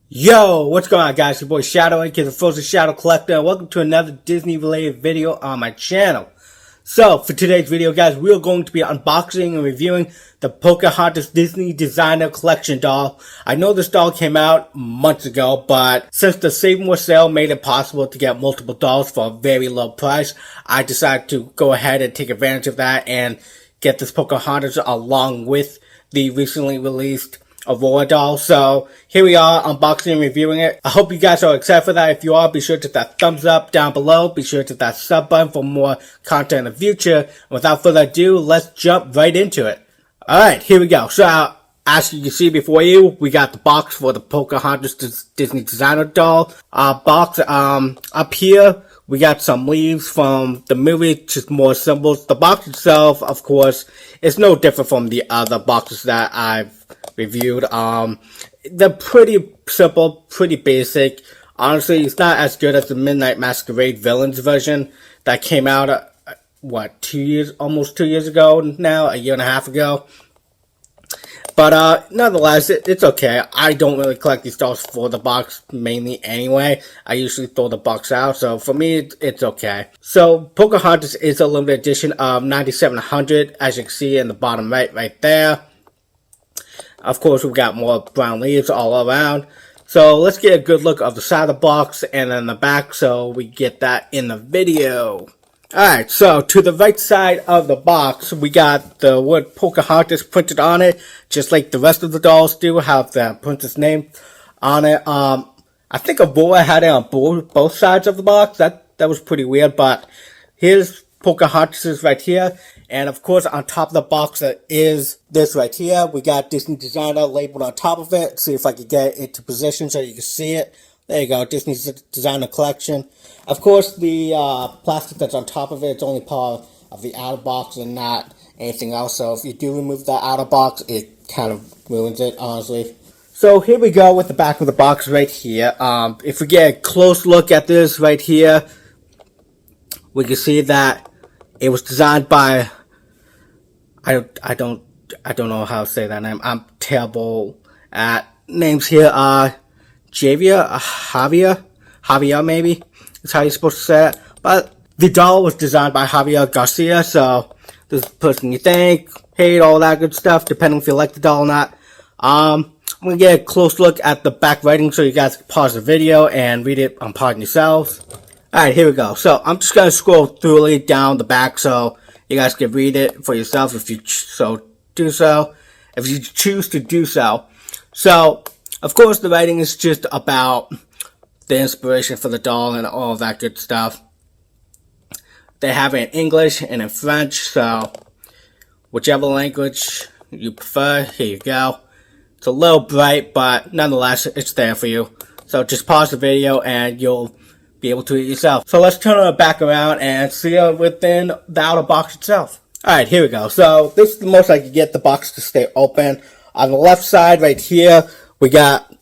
Yo, what's going on, guys? Your boy Shadow, aka the Frozen Shadow Collector, and welcome to another Disney-related video on my channel. So, for today's video, guys, we're going to be unboxing and reviewing the Pocahontas Disney Designer Collection doll. I know this doll came out months ago, but since the Save More sale made it possible to get multiple dolls for a very low price, I decided to go ahead and take advantage of that and get this Pocahontas along with the recently released Aurora doll. So here we are unboxing and reviewing it. I hope you guys are excited for that. If you are, be sure to hit that thumbs up down below. Be sure to hit that sub button for more content in the future. And without further ado, let's jump right into it. Alright, here we go. So as you can see before you, we got the box for the Pocahontas Disney Designer Doll box. Up here, we got some leaves from the movie, just more symbols. The box itself, of course, is no different from the other boxes that I've reviewed. They're pretty simple, pretty basic. Honestly, it's not as good as the Midnight Masquerade Villains version that came out, almost 2 years ago now, a year and a half ago. But, nonetheless, it's okay. I don't really collect these dolls for the box mainly anyway. I usually throw the box out, so for me, it's okay. So, Pocahontas is a limited edition of 9700, as you can see in the bottom right there. Of course, we've got more brown leaves all around. So, let's get a good look of the side of the box and then the back so we get that in the video. Alright, so to the right side of the box, we got the word Pocahontas printed on it, just like the rest of the dolls do, have the princess name on it. I think Aurora had it on both sides of the box. That was pretty weird, but here's Pocahontas right here. And of course, on top of the box is this right here. We got Disney Designer labeled on top of it. See if I can get it into position so you can see it. There you go, Disney Designer Collection. Of course, the plastic that's on top of it, it's only part of the outer box and not anything else. So if you do remove that outer box, it kind of ruins it, honestly. So here we go with the back of the box right here. If we get a close look at this right here, we can see that it was designed by, I don't know how to say that name. I'm terrible at names here. Javier maybe, is how you're supposed to say it. But the doll was designed by Javier Garcia, so this is the person you think, hate, all that good stuff, depending if you like the doll or not. I'm gonna get a close look at the back writing so you guys can pause the video and read it on part yourselves. Alright, here we go. So I'm just gonna scroll thoroughly down the back so you guys can read it for yourself if you choose to do so. So, of course, the writing is just about the inspiration for the doll and all of that good stuff. They have it in English and in French, so whichever language you prefer, here you go. It's a little bright, but nonetheless, it's there for you. So just pause the video and you'll be able to read it yourself. So let's turn it back around and see it within the outer box itself. Alright, here we go. So this is the most I can get the box to stay open. On the left side right here, we got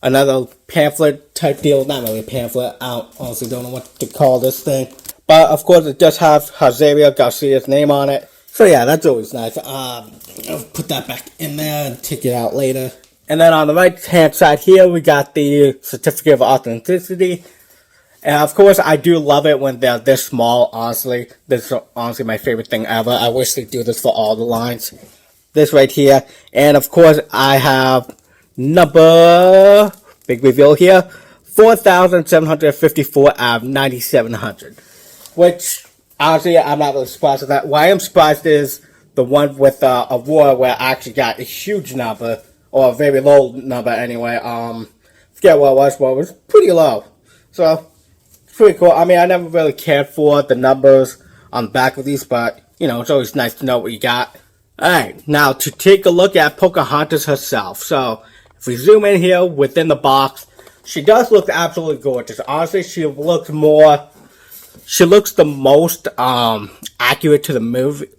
another pamphlet type deal. Not really a pamphlet. I honestly don't know what to call this thing. But, of course, it does have Javier Garcia's name on it. So, yeah, that's always nice. I'll put that back in there and take it out later. And then on the right-hand side here, we got the certificate of authenticity. And, of course, I do love it when they're this small, honestly. This is honestly my favorite thing ever. I wish they do this for all the lines. This right here. And, of course, I have number, big reveal here, 4,754 out of 9,700. Which, honestly, I'm not really surprised with that. What I am surprised is the one with Aurora where I actually got a huge number, or a very low number anyway. Forget what it was, but it was pretty low. So, it's pretty cool. I mean, I never really cared for the numbers on the back of these, but, you know, it's always nice to know what you got. Alright, now to take a look at Pocahontas herself. So, if we zoom in here within the box, she does look absolutely gorgeous. Honestly, she looks the most accurate to the movie,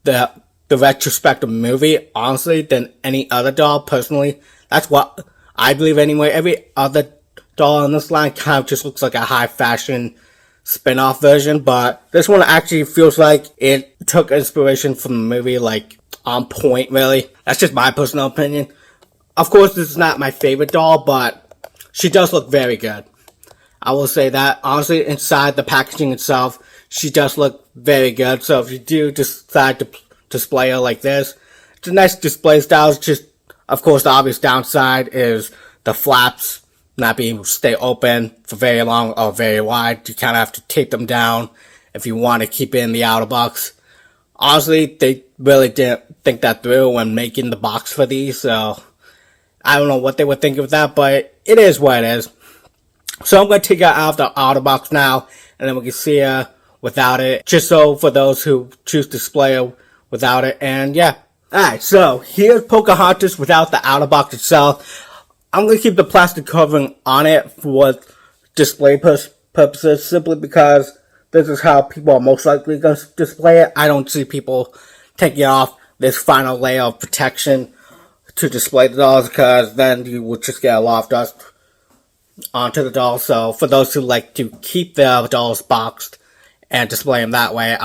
the retrospective movie, honestly, than any other doll, personally. That's what I believe anyway. Every other doll in this line kind of just looks like a high fashion spin-off version, but this one actually feels like it took inspiration from the movie, like, on point, really. That's just my personal opinion. Of course, this is not my favorite doll, but she does look very good. I will say that. Honestly, inside the packaging itself, she does look very good. So if you do decide to display her like this, it's a nice display style. It's just, of course, the obvious downside is the flaps not being able to stay open for very long or very wide. You kind of have to tape them down if you want to keep it in the outer box. Honestly, they really didn't think that through when making the box for these, so I don't know what they were thinking with that, but it is what it is. So I'm going to take it out of the outer box now, and then we can see her without it, just so for those who choose to display her without it, and yeah. Alright, so here's Pocahontas without the outer box itself. I'm going to keep the plastic covering on it for display purposes, simply because this is how people are most likely going to display it. I don't see people taking off this final layer of protection to display the dolls, because then you would just get a lot of dust onto the doll. So for those who like to keep their dolls boxed and display them that way,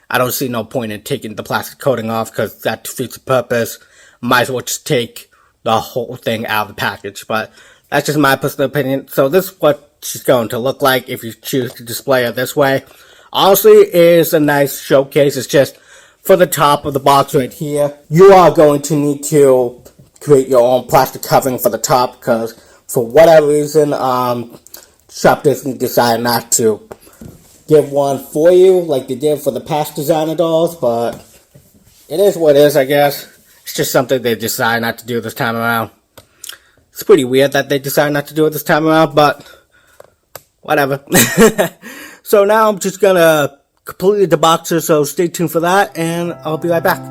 I don't see no point in taking the plastic coating off, because that defeats the purpose. Might as well just take the whole thing out of the package. But that's just my personal opinion. So this is what she's going to look like if you choose to display her this way. Honestly, it is a nice showcase. It's just for the top of the box right here, you are going to need to create your own plastic covering for the top, because for whatever reason, Shop Disney decided not to give one for you like they did for the past designer dolls, but it is what it is, I guess. It's just something they decided not to do this time around. It's pretty weird that they decided not to do it this time around, but whatever. So now I'm just gonna completely debox her, so stay tuned for that, and I'll be right back.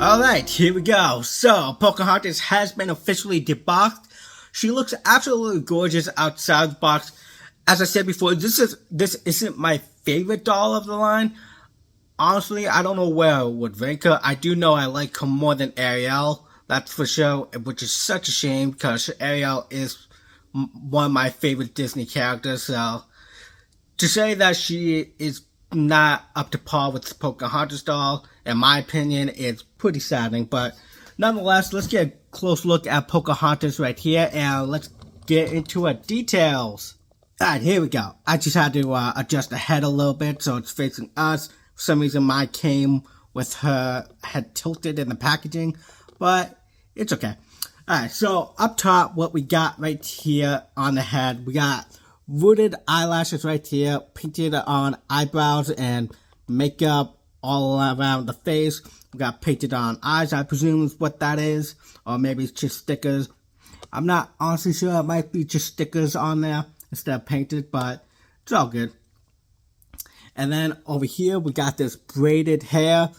Alright, here we go. So, Pocahontas has been officially deboxed. She looks absolutely gorgeous outside the box. As I said before, this isn't my favorite doll of the line. Honestly, I don't know where I would rank her. I do know I like her more than Ariel, that's for sure, which is such a shame, because Ariel is one of my favorite Disney characters. So, to say that she is not up to par with the Pocahontas doll, in my opinion, it's pretty saddening. But nonetheless, let's get a close look at Pocahontas right here, and let's get into her details. Alright, here we go. I just had to adjust the head a little bit so it's facing us. For some reason, mine came with her head tilted in the packaging, but it's okay. Alright, so up top, what we got right here on the head, we got rooted eyelashes right here, painted on eyebrows and makeup all around the face. We got painted on eyes, I presume is what that is, or maybe it's just stickers. I'm not honestly sure. It might be just stickers on there instead of painted, but it's all good. And then over here, we got this braided hair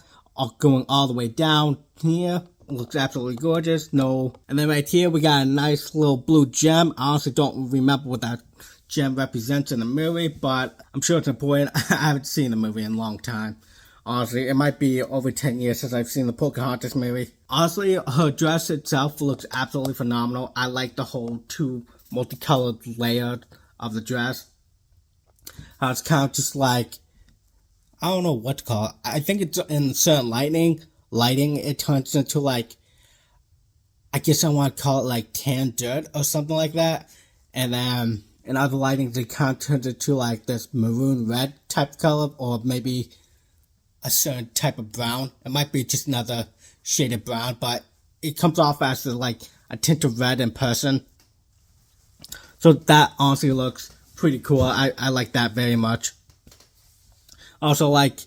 going all the way down here. It looks absolutely gorgeous. No. And then right here, we got a nice little blue gem. I honestly don't remember what that gem represents in the movie, but I'm sure it's important. I haven't seen the movie in a long time. Honestly, it might be over 10 years since I've seen the Pocahontas movie. Honestly, her dress itself looks absolutely phenomenal. I like the whole two multicolored layer of the dress. How it's kind of just like, I don't know what to call it. I think it's in certain lighting, it turns into like, I guess I want to call it like tan dirt or something like that. And then in other lightings, it kind of turns into like this maroon red type color, or maybe a certain type of brown. It might be just another shade of brown, but it comes off as like a tint of red in person. So that honestly looks pretty cool. I like that very much. Also like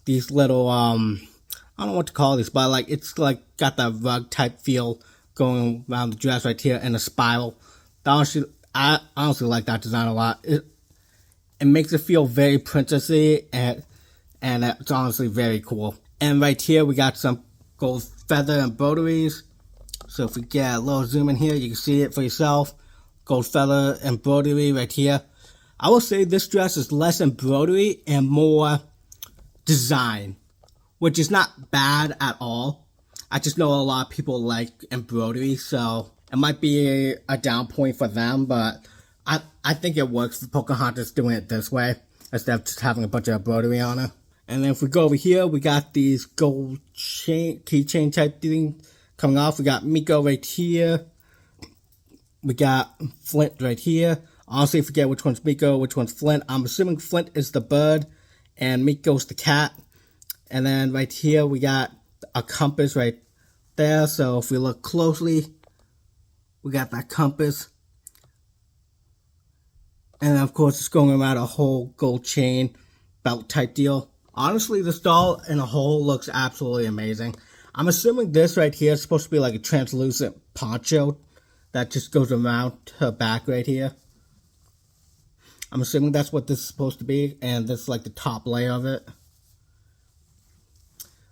these little, I don't know what to call these, but like it's like got that rug type feel going around the dress right here in a spiral. I honestly like that design a lot. It makes it feel very princessy, and and it's honestly very cool. And right here we got some gold feather embroideries. So if we get a little zoom in here, you can see it for yourself. Gold feather embroidery right here. I will say this dress is less embroidery and more design, which is not bad at all. I just know a lot of people like embroidery, so it might be a down point for them, but I think it works for Pocahontas doing it this way, instead of just having a bunch of embroidery on her. And then if we go over here, we got these gold keychain type things coming off. We got Miko right here. We got Flint right here. Honestly, forget which one's Miko, which one's Flint. I'm assuming Flint is the bird, and Miko's the cat. And then right here, we got a compass right there. So if we look closely, we got that compass. And then, of course, it's going around a whole gold chain belt type deal. Honestly, this doll in a whole looks absolutely amazing. I'm assuming this right here is supposed to be like a translucent poncho that just goes around her back right here. I'm assuming that's what this is supposed to be, and this is like the top layer of it.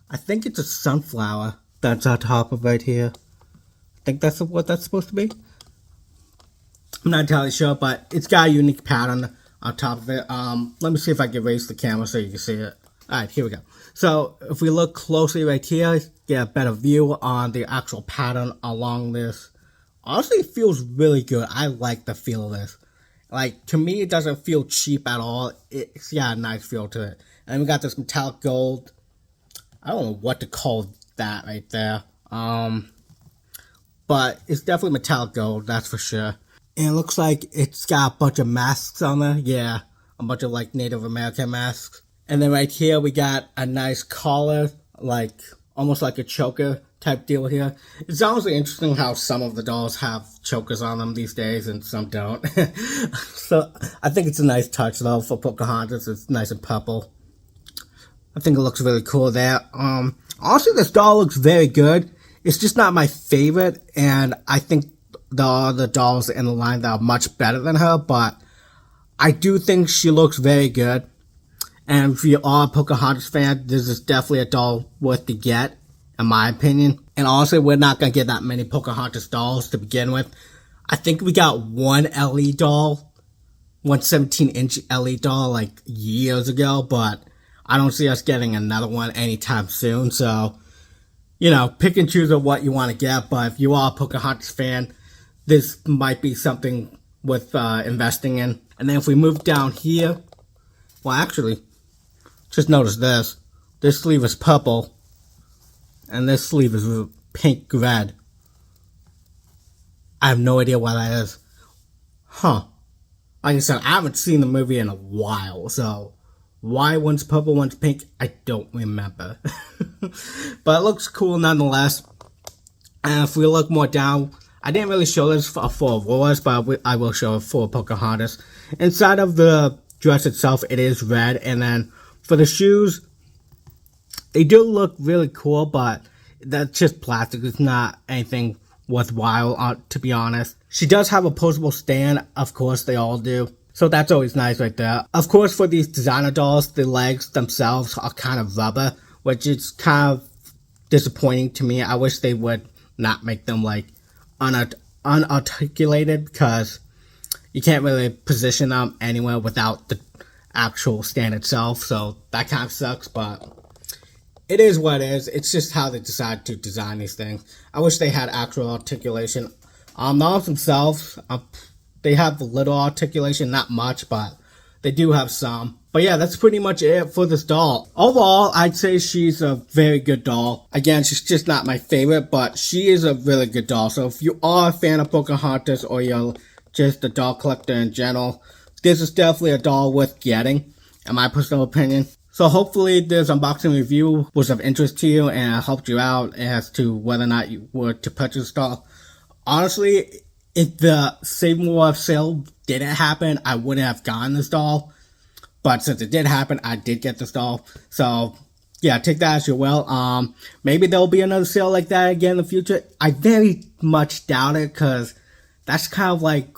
I think it's a sunflower that's on top of right here. I think that's what that's supposed to be. I'm not entirely sure, but it's got a unique pattern on top of it. Let me see if I can raise the camera so you can see it. Alright, here we go. So, if we look closely right here, get a better view on the actual pattern along this. Honestly, it feels really good. I like the feel of this. Like, to me, it doesn't feel cheap at all. It's got a nice feel to it. And then we got this metallic gold. I don't know what to call that right there. But it's definitely metallic gold, that's for sure. And it looks like it's got a bunch of masks on there. Yeah, a bunch of like Native American masks. And then right here we got a nice collar, like almost like a choker type deal here. It's honestly interesting how some of the dolls have chokers on them these days and some don't. So I think it's a nice touch though for Pocahontas. It's nice and purple. I think it looks really cool there. Honestly, this doll looks very good. It's just not my favorite, and I think the other dolls in the line that are much better than her, but I do think she looks very good. And if you are a Pocahontas fan, this is definitely a doll worth to get, in my opinion. And honestly, we're not going to get that many Pocahontas dolls to begin with. I think we got one LE doll, one 17-inch LE doll like years ago, but I don't see us getting another one anytime soon. So, you know, pick and choose of what you want to get. But if you are a Pocahontas fan, this might be something worth investing in. And then if we move down here, well, actually, just notice this. This sleeve is purple, and this sleeve is pink red. I have no idea why that is. Huh. Like I said, I haven't seen the movie in a while, so why one's purple, one's pink, I don't remember. But it looks cool nonetheless. And if we look more down, I didn't really show this for Aurora, but I will show it for Pocahontas. Inside of the dress itself, it is red, and then for the shoes, they do look really cool, but that's just plastic. It's not anything worthwhile, to be honest. She does have a posable stand. Of course, they all do. So that's always nice right there. Of course, for these designer dolls, the legs themselves are kind of rubber, which is kind of disappointing to me. I wish they would not make them like unarticulated, because you can't really position them anywhere without the actual stand itself, so that kind of sucks, but it is what it is. It's just how they decide to design these things. I wish they had actual articulation. The arms themselves, they have a little articulation, not much, but they do have some. But yeah, that's pretty much it for this doll. Overall, I'd say she's a very good doll. Again, she's just not my favorite, but she is a really good doll. So if you are a fan of Pocahontas, or you're just a doll collector in general, this is definitely a doll worth getting, in my personal opinion. So hopefully this unboxing review was of interest to you and helped you out as to whether or not you were to purchase this doll. Honestly, if the Save More sale didn't happen, I wouldn't have gotten this doll. But since it did happen, I did get this doll. So yeah, take that as you will. Maybe there'll be another sale like that again in the future. I very much doubt it, because that's kind of like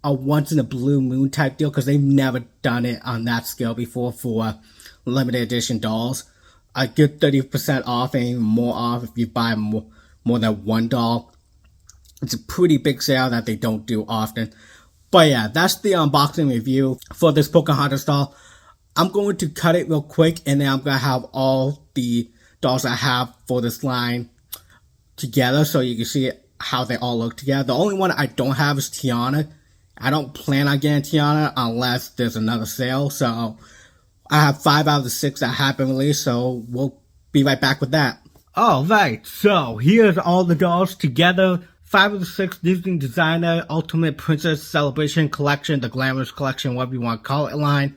a once in a blue moon type deal, because they've never done it on that scale before for limited edition dolls. A good 30% off and even more off if you buy more than one doll. It's a pretty big sale that they don't do often. But yeah, that's the unboxing review for this Pocahontas doll. I'm going to cut it real quick, and then I'm going to have all the dolls I have for this line together so you can see how they all look together. The only one I don't have is Tiana. I don't plan on getting Tiana unless there's another sale. So I have 5 out of the 6 that have been released, so we'll be right back with that. Alright, so here's all the dolls together. 5 of the 6 Disney Designer Ultimate Princess Celebration Collection, the Glamorous Collection, whatever you want to call it line.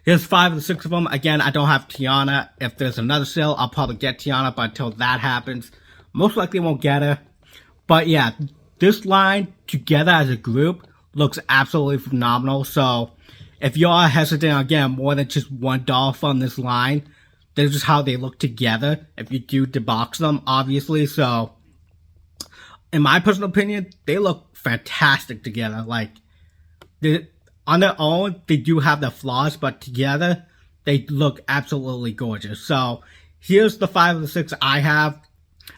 Here's 5 of the 6 of them. Again, I don't have Tiana. If there's another sale, I'll probably get Tiana, but until that happens, most likely won't get her. But yeah, this line together as a group looks absolutely phenomenal. So if you are hesitant on getting more than just one doll from this line, this is how they look together if you do debox them, obviously. So in my personal opinion, they look fantastic together. Like, on their own, they do have their flaws, but together, they look absolutely gorgeous. So here's the 5 of the 6 I have.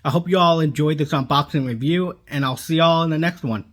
I hope you all enjoyed this unboxing review, and I'll see y'all in the next one.